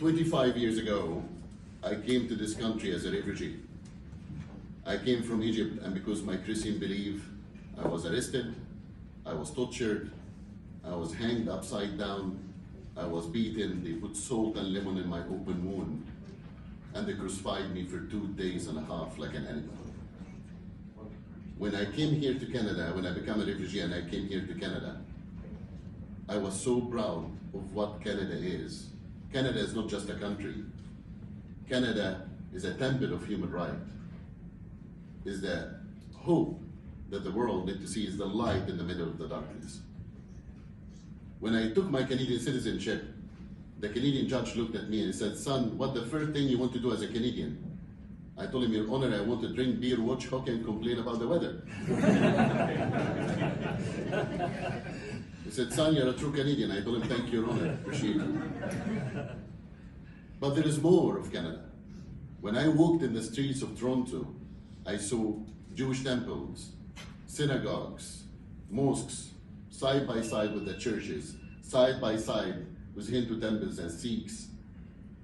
25 years ago, I came to this country as a refugee. I came from Egypt, and because my Christian belief, I was arrested, I was tortured, I was hanged upside down, I was beaten, they put salt and lemon in my open wound, and they crucified me for 2 days and a half like an animal. When I came here to Canada, when I became a refugee and I came here to Canada, I was so proud of what Canada is. Canada is not just a country. Canada is a temple of human rights. Is the hope that the world need to see, is the light in the middle of the darkness. When I took my Canadian citizenship, the Canadian judge looked at me and he said, "Son, what the first thing you want to do as a Canadian?" I told him, "Your Honor, I want to drink beer, watch hockey, and complain about the weather." He said, "Son, you're a true Canadian." I told him, "Thank you, Your Honor, appreciate it." But there is more of Canada. When I walked in the streets of Toronto, I saw Jewish temples, synagogues, mosques, side by side with the churches, side by side with Hindu temples and Sikhs.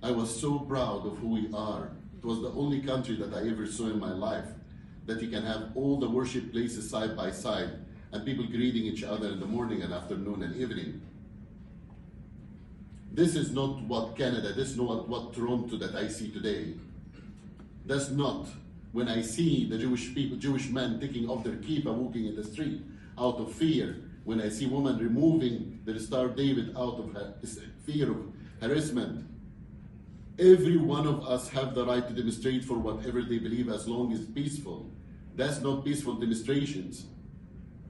I was so proud of who we are. It was the only country that I ever saw in my life that you can have all the worship places side by side and people greeting each other in the morning and afternoon and evening. This is not what Canada, this is not what Toronto that I see today. That's not when I see the Jewish people, Jewish men taking off their kippah, walking in the street out of fear, when I see women removing their Star of David out of fear of harassment. Every one of us have the right to demonstrate for whatever they believe as long as peaceful. That's not peaceful demonstrations.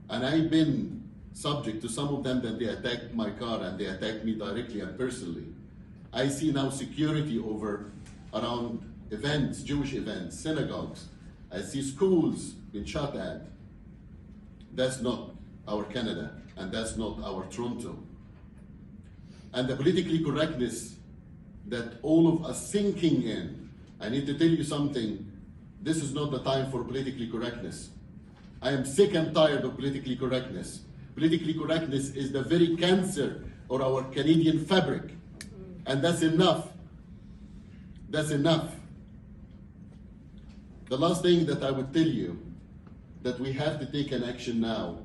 And I've been subject to some of them that they attacked my car and they attacked me directly and personally. I see now security around events, Jewish events, synagogues. I see schools being shot at. That's not our Canada, and that's not our Toronto. And the politically correctness that all of us sinking in, I need to tell you something, this is not the time for politically correctness. I am sick and tired of politically correctness. Politically correctness is the very cancer of our Canadian fabric. And that's enough. That's enough. The last thing that I would tell you, that we have to take an action now.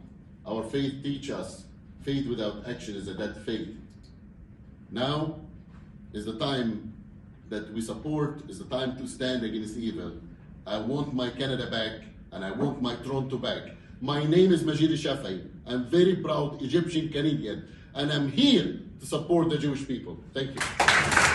Our faith teaches us, faith without action is a dead faith. Now is the time that we support, is the time to stand against evil. I want my Canada back, and I want my Toronto back. My name is Majed El Shafie. I'm very proud Egyptian Canadian, and I'm here to support the Jewish people. Thank you.